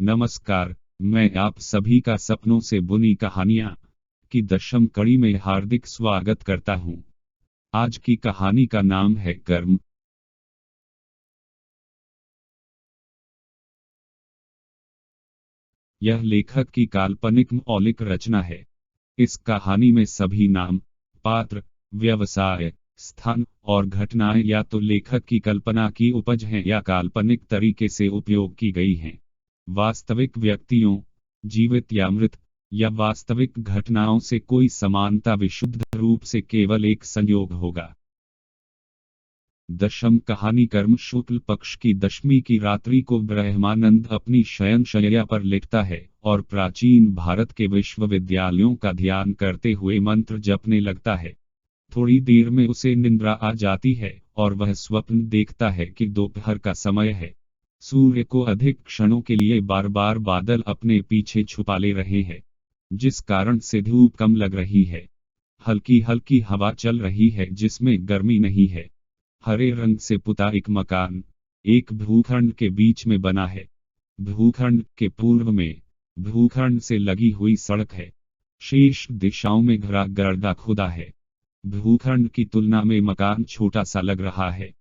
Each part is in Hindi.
नमस्कार, मैं आप सभी का सपनों से बुनी कहानियां की 10वीं कड़ी में हार्दिक स्वागत करता हूं। आज की कहानी का नाम है कर्म। यह लेखक की काल्पनिक मौलिक रचना है। इस कहानी में सभी नाम, पात्र, व्यवसाय, स्थान और घटनाएं या तो लेखक की कल्पना की उपज हैं या काल्पनिक तरीके से उपयोग की गई हैं। वास्तविक व्यक्तियों, जीवित या मृत, या वास्तविक घटनाओं से कोई समानता विशुद्ध रूप से केवल एक संयोग होगा। दशम कहानी कर्म शुक्ल पक्ष की दशमी की रात्रि को ब्रह्मानंद अपनी शयनशैया पर लेटता है और प्राचीन भारत के विश्वविद्यालयों का ध्यान करते हुए मंत्र जपने लगता है। थोड़ी देर में उसे निंद्रा आ जाती है और वह स्वप्न देखता है कि दोपहर का समय है। सूर्य को अधिक क्षणों के लिए बार बार बादल अपने पीछे छुपा ले रहे हैं, जिस कारण से धूप कम लग रही है। हल्की हल्की हवा चल रही है जिसमें गर्मी नहीं है। हरे रंग से पुता एक मकान एक भूखंड के बीच में बना है। भूखंड के पूर्व में भूखंड से लगी हुई सड़क है। शेष दिशाओं में घरा गर्दा खुदा है। भूखंड की तुलना में मकान छोटा सा लग रहा है।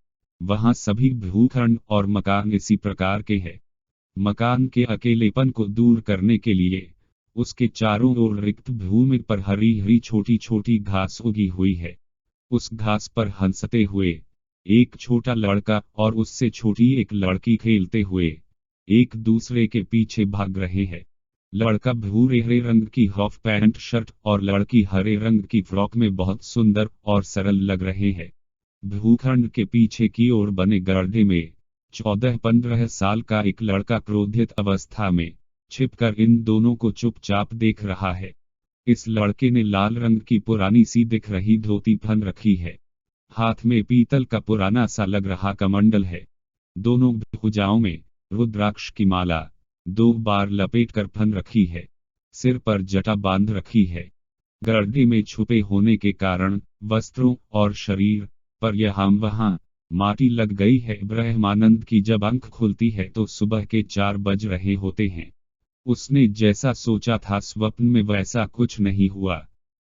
वहां सभी भूखंड और मकान इसी प्रकार के हैं। मकान के अकेलेपन को दूर करने के लिए उसके चारों ओर रिक्त भूमि पर हरी हरी छोटी छोटी घास उगी हुई है। उस घास पर हंसते हुए एक छोटा लड़का और उससे छोटी एक लड़की खेलते हुए एक दूसरे के पीछे भाग रहे हैं। लड़का भूरे हरे रंग की हाफ पैंट शर्ट और लड़की हरे रंग की फ्रॉक में बहुत सुंदर और सरल लग रहे हैं। भूखंड के पीछे की ओर बने गड्ढे में 14-15 साल का एक लड़का क्रोधित अवस्था में छिपकर इन दोनों को चुपचाप देख रहा है। इस लड़के ने लाल रंग की पुरानी सी दिख रही धोती पहन रखी है। हाथ में पीतल का पुराना सा लग रहा कमंडल है। दोनों भुजाओं में रुद्राक्ष की माला 2 बार लपेट कर पहन रखी है। सिर पर जटा बांध रखी है। गड्ढे में छुपे होने के कारण वस्त्रों और शरीर पर यहाँ वहाँ माटी लग गई है। ब्रह्मानंद की जब आंख खुलती है तो सुबह के 4 बज रहे होते हैं। उसने जैसा सोचा था स्वप्न में वैसा कुछ नहीं हुआ,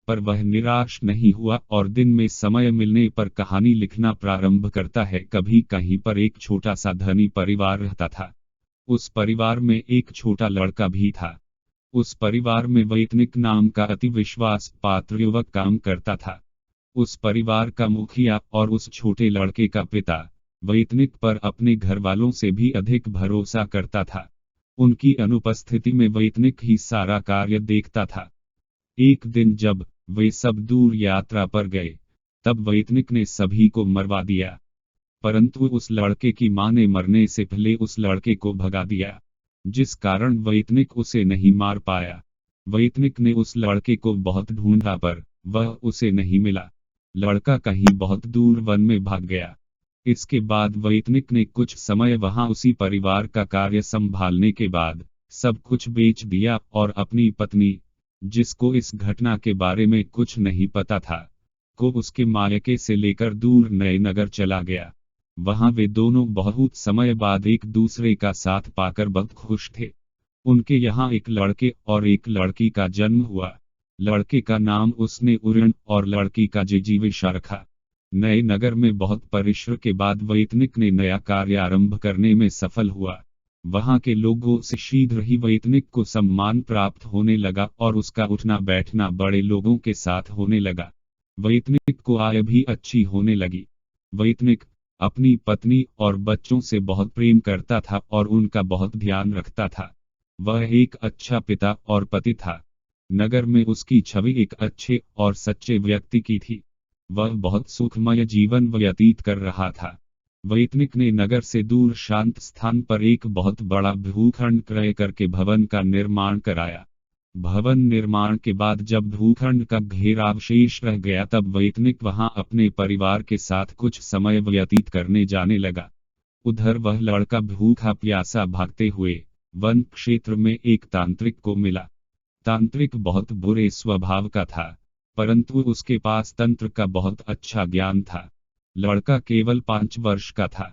पर वह निराश नहीं हुआ और दिन में समय मिलने पर कहानी लिखना प्रारंभ करता है। कभी कहीं पर एक छोटा सा धनी परिवार रहता था। उस परिवार में एक छोटा लड़का भी था। उस परिवार में वैतनिक नाम का अति विश्वास पात्र युवक काम करता था। उस परिवार का मुखिया और उस छोटे लड़के का पिता वैतनिक पर अपने घर वालों से भी अधिक भरोसा करता था। उनकी अनुपस्थिति में वैतनिक ही सारा कार्य देखता था। एक दिन जब वे सब दूर यात्रा पर गए, तब वैतनिक ने सभी को मरवा दिया, परंतु उस लड़के की मां ने मरने से पहले उस लड़के को भगा दिया, जिस कारण वैतनिक उसे नहीं मार पाया। वैतनिक ने उस लड़के को बहुत ढूंढा पर वह उसे नहीं मिला। लड़का कहीं बहुत दूर वन में भाग गया। इसके बाद वैतनिक ने कुछ समय वहां उसी परिवार का कार्य संभालने के बाद सब कुछ बेच दिया और अपनी पत्नी, जिसको इस घटना के बारे में कुछ नहीं पता था, को उसके मायके से लेकर दूर नए नगर चला गया। वहां वे दोनों बहुत समय बाद एक दूसरे का साथ पाकर बहुत खुश थे। उनके यहाँ एक लड़के और एक लड़की का जन्म हुआ। लड़के का नाम उसने उरण और लड़की का जिजीविषा रखा। नए नगर में बहुत परिश्रम के बाद वैतनिक ने नया कार्य आरंभ करने में सफल हुआ। वहां के लोगों से शीघ्र ही वैतनिक को सम्मान प्राप्त होने लगा और उसका उठना बैठना बड़े लोगों के साथ होने लगा। वैतनिक को आय भी अच्छी होने लगी। वैतनिक अपनी पत्नी और बच्चों से बहुत प्रेम करता था और उनका बहुत ध्यान रखता था। वह एक अच्छा पिता और पति था। नगर में उसकी छवि एक अच्छे और सच्चे व्यक्ति की थी। वह बहुत सुखमय जीवन व्यतीत कर रहा था। वैतनिक ने नगर से दूर शांत स्थान पर एक बहुत बड़ा भूखंड क्रय करके भवन का निर्माण कराया। भवन निर्माण के बाद जब भूखंड का घेराव शेष रह गया तब वैतनिक वहां अपने परिवार के साथ कुछ समय व्यतीत करने जाने लगा। उधर वह लड़का भूखा प्यासा भागते हुए वन क्षेत्र में एक तांत्रिक को मिला। तांत्रिक बहुत बुरे स्वभाव का था, परंतु उसके पास तंत्र का बहुत अच्छा ज्ञान था। लड़का केवल 5 वर्ष का था।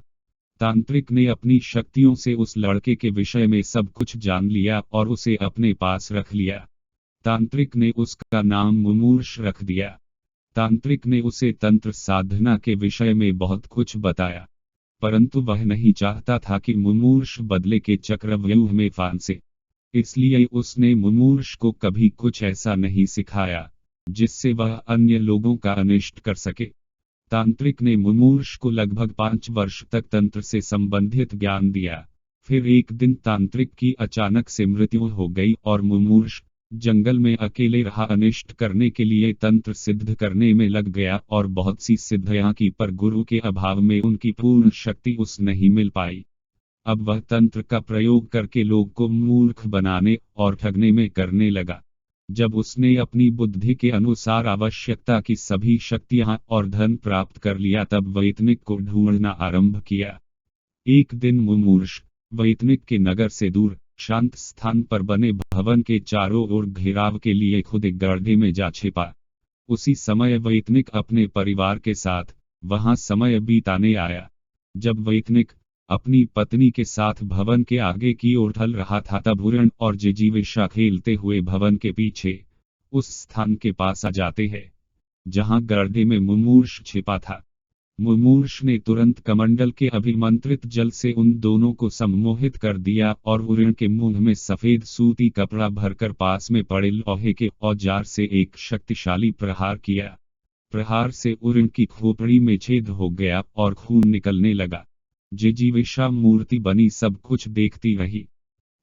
तांत्रिक ने अपनी शक्तियों से उस लड़के के विषय में सब कुछ जान लिया और उसे अपने पास रख लिया। तांत्रिक ने उसका नाम मुमूर्ष रख दिया। तांत्रिक ने उसे तंत्र साधना के विषय में बहुत कुछ बताया, परंतु वह नहीं चाहता था कि मुमूर्ष बदले के चक्रव्यूह में फांसे। इसलिए उसने मुमूर्ष को कभी कुछ ऐसा नहीं सिखाया जिससे वह अन्य लोगों का अनिष्ट कर सके। तांत्रिक ने मुमूर्ष को लगभग 5 वर्ष तक तंत्र से संबंधित ज्ञान दिया। फिर एक दिन तांत्रिक की अचानक से मृत्यु हो गई और मुमूर्ष जंगल में अकेले रहा, अनिष्ट करने के लिए तंत्र सिद्ध करने में लग गया और बहुत सी सिद्धियां की, पर गुरु के अभाव में उनकी पूर्ण शक्ति उस नहीं मिल पाई। अब वह तंत्र का प्रयोग करके लोग को मूर्ख बनाने और ठगने में करने लगा। जब उसने अपनी बुद्धि के अनुसार आवश्यकता की सभी शक्तियां और धन प्राप्त कर लिया, तब वैतनिक को ढूंढना आरंभ किया। एक दिन मुमूर्ष वैतनिक के नगर से दूर शांत स्थान पर बने भवन के चारों ओर घेराव के लिए खुद एक गड्ढे में जा छिपा। उसी समय वैतनिक अपने परिवार के साथ वहां समय बिताने आया। जब वैतनिक अपनी पत्नी के साथ भवन के आगे की ओर ढल रहा था, तब हुरण और जिजीविषा खेलते हुए भवन के पीछे उस स्थान के पास आ जाते हैं जहां गड्ढे में मुमूर्ष छिपा था। मुमूर्ष ने तुरंत कमंडल के अभिमंत्रित जल से उन दोनों को सम्मोहित कर दिया और हुरण के मुंह में सफेद सूती कपड़ा भरकर पास में पड़े लोहे के औजार से एक शक्तिशाली प्रहार किया। प्रहार से हुरण की खोपड़ी में छेद हो गया और खून निकलने लगा। जिजीविषा मूर्ति बनी सब कुछ देखती रही।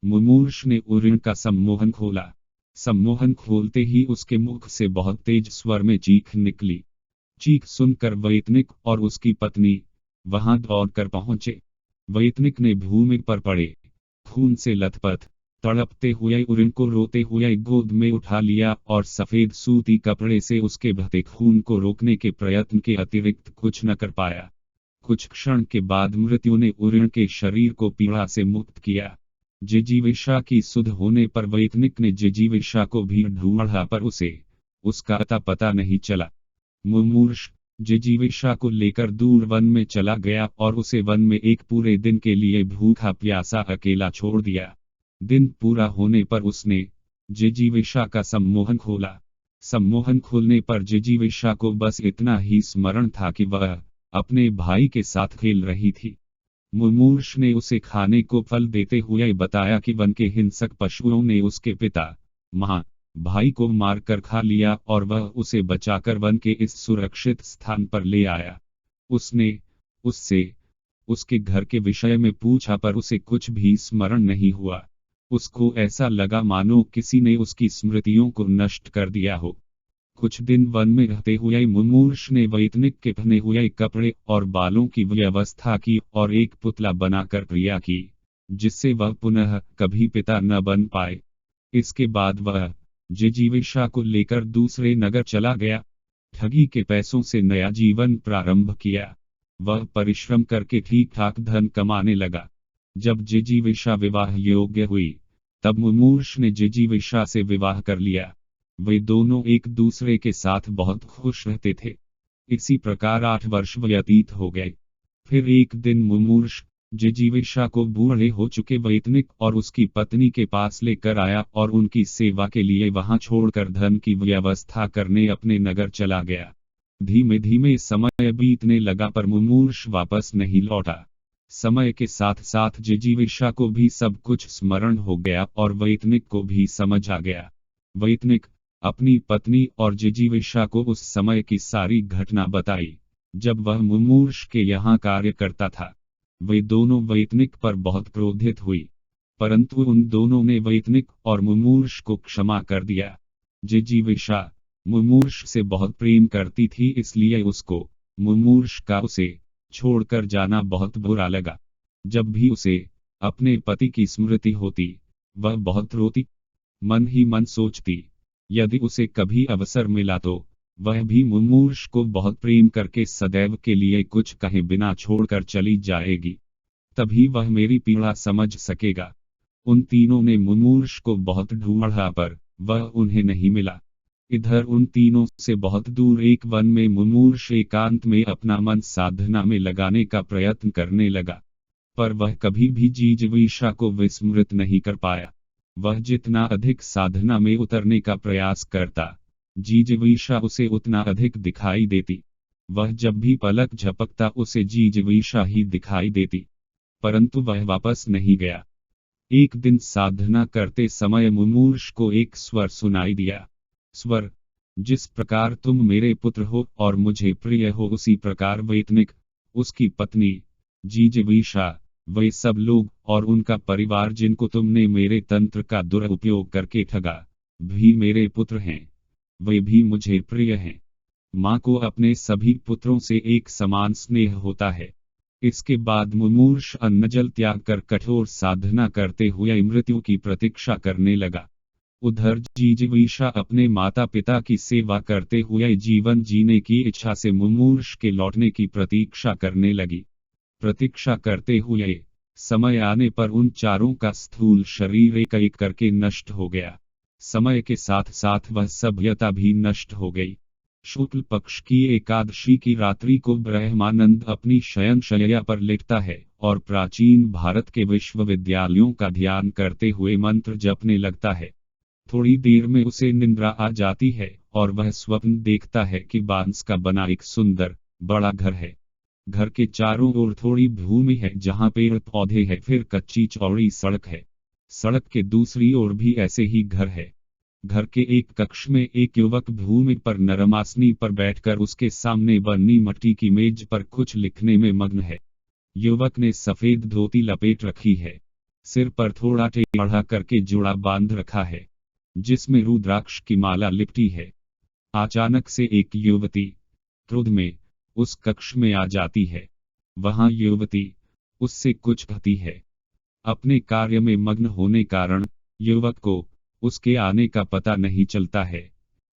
मुमूर्ष ने हुरण का सम्मोहन खोला। सम्मोहन खोलते ही उसके मुख से बहुत तेज स्वर में चीख निकली। चीख सुनकर वैतनिक और उसकी पत्नी वहां दौड़कर पहुंचे। वैतनिक ने भूमि पर पड़े खून से लथपथ तड़पते हुए हुरण को रोते हुए गोद में उठा लिया और सफेद सूती कपड़े से उसके बहते खून को रोकने के प्रयत्न के अतिरिक्त कुछ न कर पाया। कुछ क्षण के बाद मृत्यु ने हुरण के शरीर को पीड़ा से मुक्त किया। जिजीविषा की सुध होने पर वैतनिक ने जिजीविषा को भी ढूंढा, पर उसे उसका अता पता नहीं चला। मुमूर्ष जिजीविषा को लेकर दूर वन में चला गया और उसे वन में एक पूरे दिन के लिए भूखा प्यासा अकेला छोड़ दिया। दिन पूरा होने पर उसने जिजीविषा का सम्मोहन खोला। सम्मोहन खोलने पर जिजीविषा को बस इतना ही स्मरण था कि वह अपने भाई के साथ खेल रही थी। मुमूर्ष ने उसे खाने को फल देते हुए बताया कि वन के हिंसक पशुओं ने उसके पिता मां भाई को मारकर खा लिया और वह उसे बचाकर वन के इस सुरक्षित स्थान पर ले आया। उसने उससे उसके घर के विषय में पूछा, पर उसे कुछ भी स्मरण नहीं हुआ। उसको ऐसा लगा मानो किसी ने उसकी स्मृतियों को नष्ट कर दिया हो। कुछ दिन वन में रहते हुए मुमूर्ष ने वैतनिक के पहने हुए कपड़े और बालों की व्यवस्था की और एक पुतला बनाकर क्रिया की, जिससे वह पुनः कभी पिता न बन पाए। इसके बाद वह जिजीविषा को लेकर दूसरे नगर चला गया। ठगी के पैसों से नया जीवन प्रारंभ किया। वह परिश्रम करके ठीक ठाक धन कमाने लगा। जब जिजीविषा विवाह योग्य हुई, तब मुमूर्ष ने जिजीविषा से विवाह कर लिया। वे दोनों एक दूसरे के साथ बहुत खुश रहते थे। इसी प्रकार 8 वर्ष व्यतीत हो गए। फिर एक दिन मुमूर्ष जिजीविषा को बूढ़े हो चुके वैतनिक और उसकी पत्नी के पास लेकर आया और उनकी सेवा के लिए वहां छोड़कर धन की व्यवस्था करने अपने नगर चला गया। धीमे धीमे समय बीतने लगा, पर मुमूर्ष वापस नहीं लौटा। समय के साथ साथ जिजीविषा को भी सब कुछ स्मरण हो गया और वैतनिक को भी समझ आ गया। वैतनिक अपनी पत्नी और जिजीविषा को उस समय की सारी घटना बताई जब वह मुमूर्ष के यहाँ कार्य करता था। वे दोनों वैतनिक पर बहुत क्रोधित हुई, परंतु उन दोनों ने वैतनिक और मुमूर्ष को क्षमा कर दिया। जिजीविषा मुमूर्ष से बहुत प्रेम करती थी, इसलिए उसको मुमूर्ष का उसे छोड़कर जाना बहुत बुरा लगा। जब भी उसे अपने पति की स्मृति होती, वह बहुत रोती, मन ही मन सोचती यदि उसे कभी अवसर मिला तो वह भी मुमूर्ष को बहुत प्रेम करके सदैव के लिए कुछ कहे बिना छोड़कर चली जाएगी, तभी वह मेरी पीड़ा समझ सकेगा। उन तीनों ने मुमूर्ष को बहुत ढूंढा, पर वह उन्हें नहीं मिला। इधर उन तीनों से बहुत दूर एक वन में मुमूर्ष एकांत में अपना मन साधना में लगाने का प्रयत्न करने लगा। पर वह कभी भी जिजीविषा को विस्मृत नहीं कर पाया। वह जितना अधिक साधना में उतरने का प्रयास करता, जिजीविषा उसे उतना अधिक दिखाई देती। वह जब भी पलक झपकता उसे जिजीविषा ही दिखाई देती, परंतु वह वापस नहीं गया। एक दिन साधना करते समय मुमूर्ष को एक स्वर सुनाई दिया। स्वर, जिस प्रकार तुम मेरे पुत्र हो और मुझे प्रिय हो, उसी प्रकार वेतनिक, उसकी पत्नी, जिजीविषा, वे सब लोग और उनका परिवार जिनको तुमने मेरे तंत्र का दुरुपयोग करके ठगा, भी मेरे पुत्र हैं। वे भी मुझे प्रिय हैं। माँ को अपने सभी पुत्रों से एक समान स्नेह होता है। इसके बाद मुमूर्ष अन्न जल त्याग कर कठोर साधना करते हुए मृत्यु की प्रतीक्षा करने लगा। उधर जिजीविषा अपने माता पिता की सेवा करते हुए जीवन जीने की इच्छा से मुमूर्ष के लौटने की प्रतीक्षा करने लगी। प्रतीक्षा करते हुए समय आने पर उन चारों का स्थूल शरीर एक एक करके नष्ट हो गया। समय के साथ साथ वह सभ्यता भी नष्ट हो गई। शुक्ल पक्ष की एकादशी की रात्रि को ब्रह्मानंद अपनी शयनशैया पर लेटता है और प्राचीन भारत के विश्वविद्यालयों का ध्यान करते हुए मंत्र जपने लगता है। थोड़ी देर में उसे निंद्रा आ जाती है और वह स्वप्न देखता है कि बांस का बना एक सुंदर बड़ा घर है। घर के चारों ओर थोड़ी भूमि है जहां पेड़ पौधे हैं, फिर कच्ची चौड़ी सड़क है। सड़क के दूसरी ओर भी ऐसे ही घर है। घर के एक कक्ष में एक युवक भूमि पर नरमासनी पर बैठकर उसके सामने बनी मट्टी की मेज पर कुछ लिखने में मग्न है। युवक ने सफेद धोती लपेट रखी है, सिर पर थोड़ा टेढ़ा करके जुड़ा बांध रखा है, जिसमें रुद्राक्ष की माला लिपटी है। अचानक से एक युवती क्रोध में उस कक्ष में आ जाती है। वहां युवती उससे कुछ कहती है। अपने कार्य में मग्न होने कारण युवक को उसके आने का पता नहीं चलता है,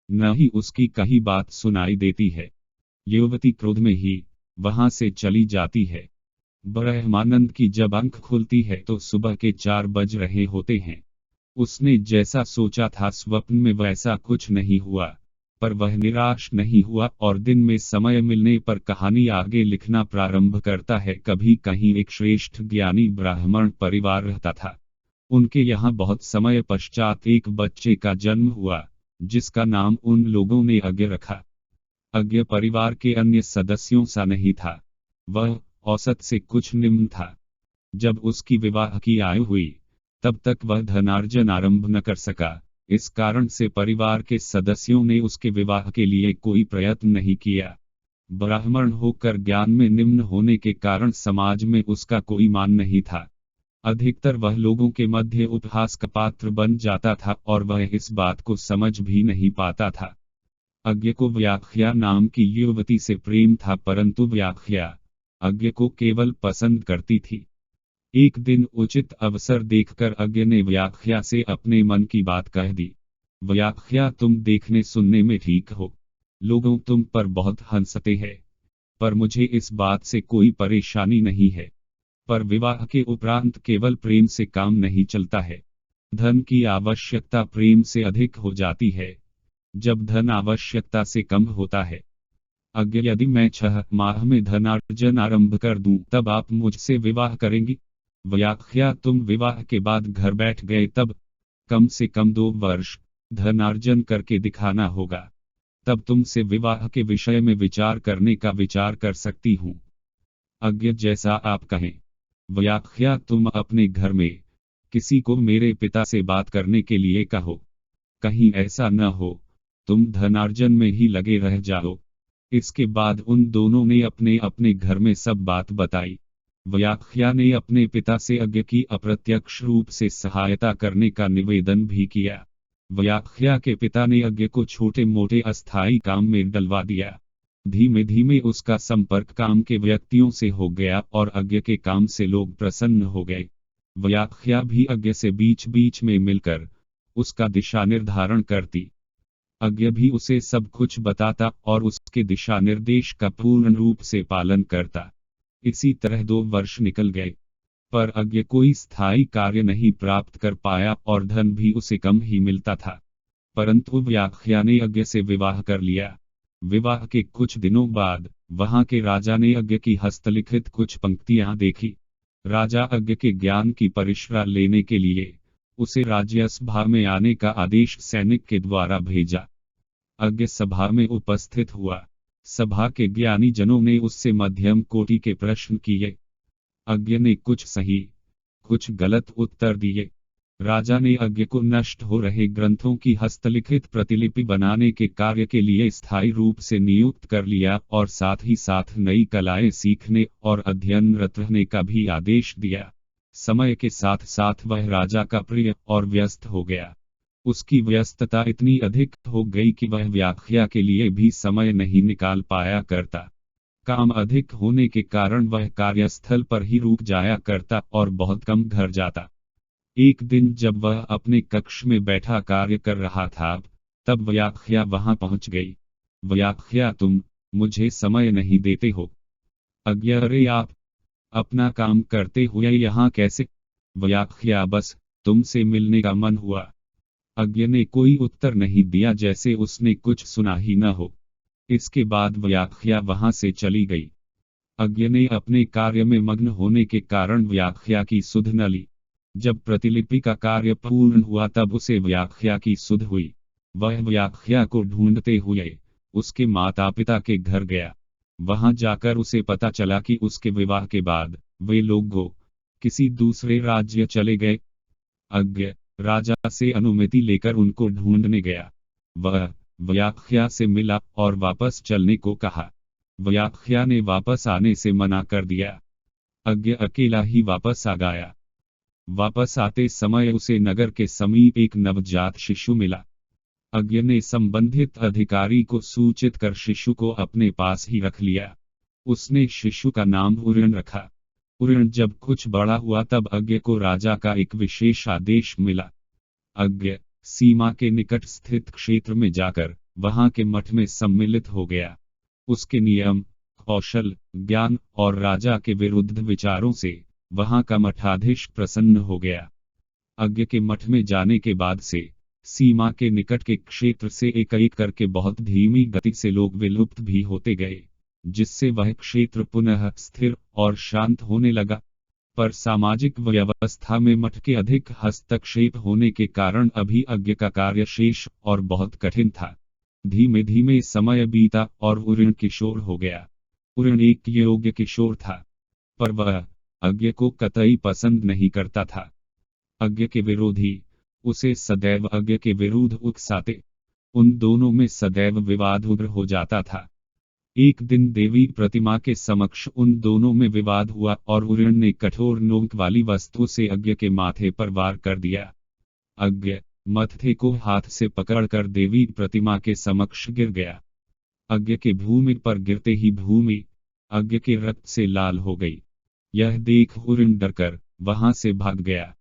न ही उसकी कही बात सुनाई देती है। युवती क्रोध में ही वहां से चली जाती है। ब्रह्मानंद की जब आंख खुलती है तो सुबह के 4 बज रहे होते हैं। उसने जैसा सोचा था स्वप्न में वैसा कुछ नहीं हुआ, पर वह निराश नहीं हुआ और दिन में समय मिलने पर कहानी आगे लिखना प्रारंभ करता है। कभी कहीं एक श्रेष्ठ ज्ञानी ब्राह्मण परिवार रहता था। उनके यहाँ बहुत समय पश्चात एक बच्चे का जन्म हुआ, जिसका नाम उन लोगों ने अज्ञ रखा। अज्ञ परिवार के अन्य सदस्यों सा नहीं था, वह औसत से कुछ निम्न था। जब उसकी विवाह की आयु हुई तब तक वह धनार्जन आरंभ न कर सका। इस कारण से परिवार के सदस्यों ने उसके विवाह के लिए कोई प्रयत्न नहीं किया। ब्राह्मण होकर ज्ञान में निम्न होने के कारण समाज में उसका कोई मान नहीं था। अधिकतर वह लोगों के मध्य उपहास का पात्र बन जाता था और वह इस बात को समझ भी नहीं पाता था। अज्ञ को व्याख्या नाम की युवती से प्रेम था, परंतु व्याख्या अज्ञ को केवल पसंद करती थी। एक दिन उचित अवसर देखकर अज्ञ ने व्याख्या से अपने मन की बात कह दी। व्याख्या, तुम देखने सुनने में ठीक हो, लोगों तुम पर बहुत हंसते हैं, पर मुझे इस बात से कोई परेशानी नहीं है। पर विवाह के उपरांत केवल प्रेम से काम नहीं चलता है। धन की आवश्यकता प्रेम से अधिक हो जाती है, जब धन आवश्यकता से कम होता है। अज्ञ, यदि मैं 6 माह में धनार्जन आरंभ कर दूं तब आप मुझसे विवाह करेंगी? व्याख्या, तुम विवाह के बाद घर बैठ गए तब कम से कम 2 वर्ष धनार्जन करके दिखाना होगा, तब तुमसे विवाह के विषय में विचार करने का विचार कर सकती हूँ। अज्ञ, जैसा आप कहें। व्याख्या, तुम अपने घर में किसी को मेरे पिता से बात करने के लिए कहो, कहीं ऐसा न हो तुम धनार्जन में ही लगे रह जाओ। इसके बाद उन दोनों ने अपने अपने घर में सब बात बताई। व्याख्या ने अपने पिता से अज्ञ की अप्रत्यक्ष रूप से सहायता करने का निवेदन भी किया। व्याख्या के पिता ने अज्ञ को छोटे मोटे अस्थायी काम में डलवा दिया। धीमे धीमे उसका संपर्क काम के व्यक्तियों से हो गया और अज्ञ के काम से लोग प्रसन्न हो गए। व्याख्या भी अज्ञ से बीच बीच में मिलकर उसका दिशा निर्धारण करती। अज्ञ भी उसे सब कुछ बताता और उसके दिशा निर्देश का पूर्ण रूप से पालन करता। इसी तरह 2 वर्ष निकल गए, पर अज्ञ कोई स्थायी कार्य नहीं प्राप्त कर पाया और धन भी उसे कम ही मिलता था। परंतु व्याख्या ने अज्ञ से विवाह कर लिया। विवाह के कुछ दिनों बाद वहां के राजा ने अज्ञ की हस्तलिखित कुछ पंक्तियां देखी। राजा अज्ञ के ज्ञान की परीक्षा लेने के लिए उसे राज्यसभा में आने का आदेश सैनिक के द्वारा भेजा। अज्ञ सभा में उपस्थित हुआ। सभा के ज्ञानी जनों ने उससे मध्यम कोटि के प्रश्न किए। अज्ञ ने कुछ सही कुछ गलत उत्तर दिए। राजा ने अज्ञ को नष्ट हो रहे ग्रंथों की हस्तलिखित प्रतिलिपि बनाने के कार्य के लिए स्थायी रूप से नियुक्त कर लिया और साथ ही साथ नई कलाएं सीखने और अध्ययनरत रहने का भी आदेश दिया। समय के साथ साथ वह राजा का प्रिय और व्यस्त हो गया। उसकी व्यस्तता इतनी अधिक हो गई कि वह व्याख्या के लिए भी समय नहीं निकाल पाया करता। काम अधिक होने के कारण वह कार्यस्थल पर ही रुक जाया करता और बहुत कम घर जाता। एक दिन जब वह अपने कक्ष में बैठा कार्य कर रहा था, तब व्याख्या वहां पहुंच गई। व्याख्या, तुम मुझे समय नहीं देते हो? अज्ञ, अरे आप अपना काम करते हुए यहाँ कैसे? व्याख्या, बस तुमसे मिलने का मन हुआ। अज्ञ ने कोई उत्तर नहीं दिया, जैसे उसने कुछ सुना ही न हो। इसके बाद व्याख्या वहां से चली गई। अज्ञ ने अपने कार्य में मग्न होने के कारण व्याख्या की सुध न ली। जब प्रतिलिपि का कार्य पूर्ण हुआ तब उसे व्याख्या की सुध हुई। वह व्याख्या को ढूंढते हुए उसके माता पिता के घर गया। वहां जाकर उसे पता चला कि उसके विवाह के बाद वे लोग किसी दूसरे राज्य चले गए। अज्ञ राजा से अनुमति लेकर उनको ढूंढने गया। वह व्याख्या से मिला और वापस चलने को कहा। व्याख्या ने वापस आने से मना कर दिया। अज्ञ अकेला ही वापस आ गया। वापस आते समय उसे नगर के समीप एक नवजात शिशु मिला। अज्ञ ने संबंधित अधिकारी को सूचित कर शिशु को अपने पास ही रख लिया। उसने शिशु का नाम उरण रखा। उरण जब कुछ बड़ा हुआ तब अज्ञ को राजा का एक विशेष आदेश मिला। अज्ञ सीमा के निकट स्थित क्षेत्र में जाकर वहां के मठ में सम्मिलित हो गया। उसके नियम, कौशल, ज्ञान और राजा के विरुद्ध विचारों से वहां का मठाधीश प्रसन्न हो गया। अज्ञ के मठ में जाने के बाद से सीमा के निकट के क्षेत्र से एक एक करके बहुत धीमी गति से लोग विलुप्त भी होते गए, जिससे वह क्षेत्र पुनः स्थिर और शांत होने लगा। पर सामाजिक व्यवस्था में मठ के अधिक हस्तक्षेप होने के कारण अभी अज्ञ का कार्य शेष और बहुत कठिन था। धीमे धीमे समय बीता और उरण किशोर हो गया। उरण एक योग्य किशोर था, पर वह अज्ञ को कतई पसंद नहीं करता था। अज्ञ के विरोधी उसे सदैव अज्ञ के विरुद्ध उकसाते। उन दोनों में सदैव विवाद उग्र हो जाता था। एक दिन देवी प्रतिमा के समक्ष उन दोनों में विवाद हुआ और उरण ने कठोर नोक वाली वस्तु से अज्ञ के माथे पर वार कर दिया। अज्ञ मत्थे को हाथ से पकड़कर देवी प्रतिमा के समक्ष गिर गया। अज्ञ के भूमि पर गिरते ही भूमि अज्ञ के रक्त से लाल हो गई। यह देख उरण डरकर वहां से भाग गया।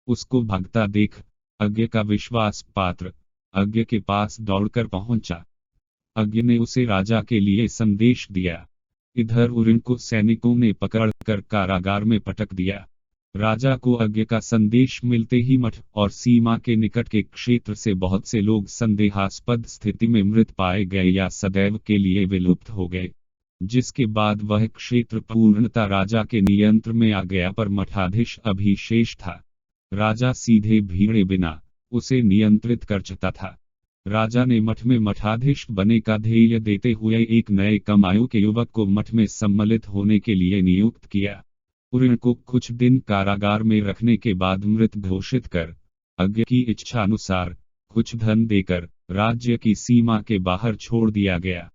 उसको भागता देख अज्ञ का विश्वास पात्र अज्ञ के पास दौड़कर पहुंचा। अज्ञ ने उसे राजा के लिए संदेश दिया। इधर उरण को सैनिकों ने पकड़कर कारागार में पटक दिया। राजा को अज्ञ का संदेश मिलते ही मठ और सीमा के निकट के क्षेत्र से बहुत से लोग संदेहास्पद स्थिति में मृत पाए गए या सदैव के लिए विलुप्त हो गए, जिसके बाद वह क्षेत्र पूर्णतः राजा के नियंत्रण में आ गया। पर मठाधीश अभी शेष था। राजा सीधे भीड़े बिना उसे नियंत्रित कर चुका था। राजा ने मठ में मठाधीश बने का ध्येय देते हुए एक नए कम आयु के युवक को मठ में सम्मिलित होने के लिए नियुक्त किया। उरण को कुछ दिन कारागार में रखने के बाद मृत घोषित कर अज्ञ की इच्छा अनुसार कुछ धन देकर राज्य की सीमा के बाहर छोड़ दिया गया।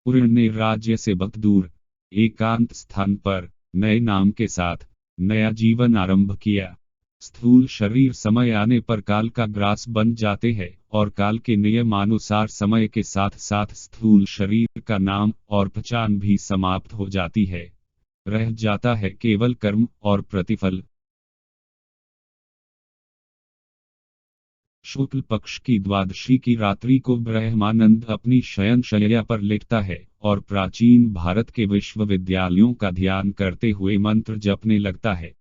उरण ने राज्य से बहुत दूर एकांत स्थान पर नए नाम के साथ नया जीवन आरंभ किया। स्थूल शरीर समय आने पर काल का ग्रास बन जाते हैं और काल के नियमानुसार समय के साथ साथ स्थूल शरीर का नाम और पहचान भी समाप्त हो जाती है। रह जाता है केवल कर्म और प्रतिफल। शुक्ल पक्ष की द्वादशी की रात्रि को ब्रह्मानंद अपनी शयनशैया पर लेटता है और प्राचीन भारत के विश्वविद्यालयों का ध्यान करते हुए मंत्र जपने लगता है।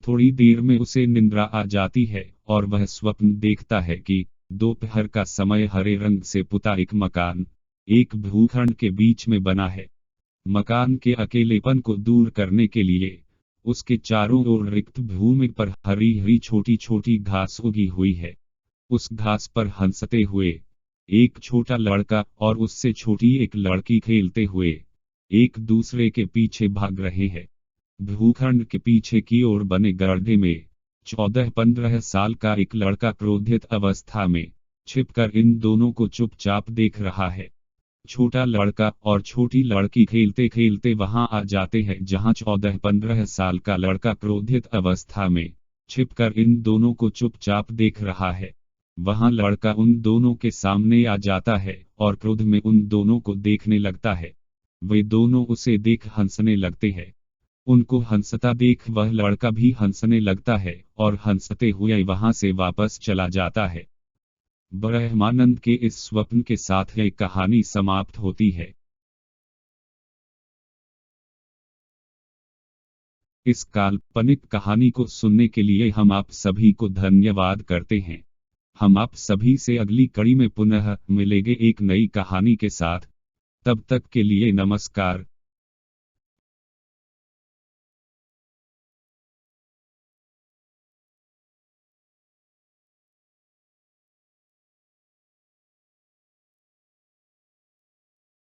थोड़ी देर में उसे निंद्रा आ जाती है और वह स्वप्न देखता है कि दोपहर का समय हरे रंग से पुता एक मकान एक भूखंड के बीच में बना है। मकान के अकेलेपन को दूर करने के लिए उसके चारों ओर रिक्त भूमि पर हरी हरी छोटी छोटी घास उगी हुई है। उस घास पर हंसते हुए एक छोटा लड़का और उससे छोटी एक लड़की खेलते हुए एक दूसरे के पीछे भाग रहे हैं। भूखंड के पीछे की ओर बने गड्ढे में 14-15 साल का एक लड़का क्रोधित अवस्था में छिपकर इन दोनों को चुपचाप देख रहा है। छोटा लड़का और छोटी लड़की खेलते खेलते वहां आ जाते हैं जहां 14-15 साल का लड़का क्रोधित अवस्था में छिपकर इन दोनों को चुपचाप देख रहा है। वहां लड़का उन दोनों के सामने आ जाता है और क्रोध में उन दोनों को देखने लगता है। वे दोनों उसे देख हंसने लगते हैं। उनको हंसता देख वह लड़का भी हंसने लगता है और हंसते हुए वहां से वापस चला जाता है। ब्रह्मानंद के इस स्वप्न के साथ यह कहानी समाप्त होती है। इस काल्पनिक कहानी को सुनने के लिए हम आप सभी को धन्यवाद करते हैं। हम आप सभी से अगली कड़ी में पुनः मिलेंगे एक नई कहानी के साथ। तब तक के लिए नमस्कार।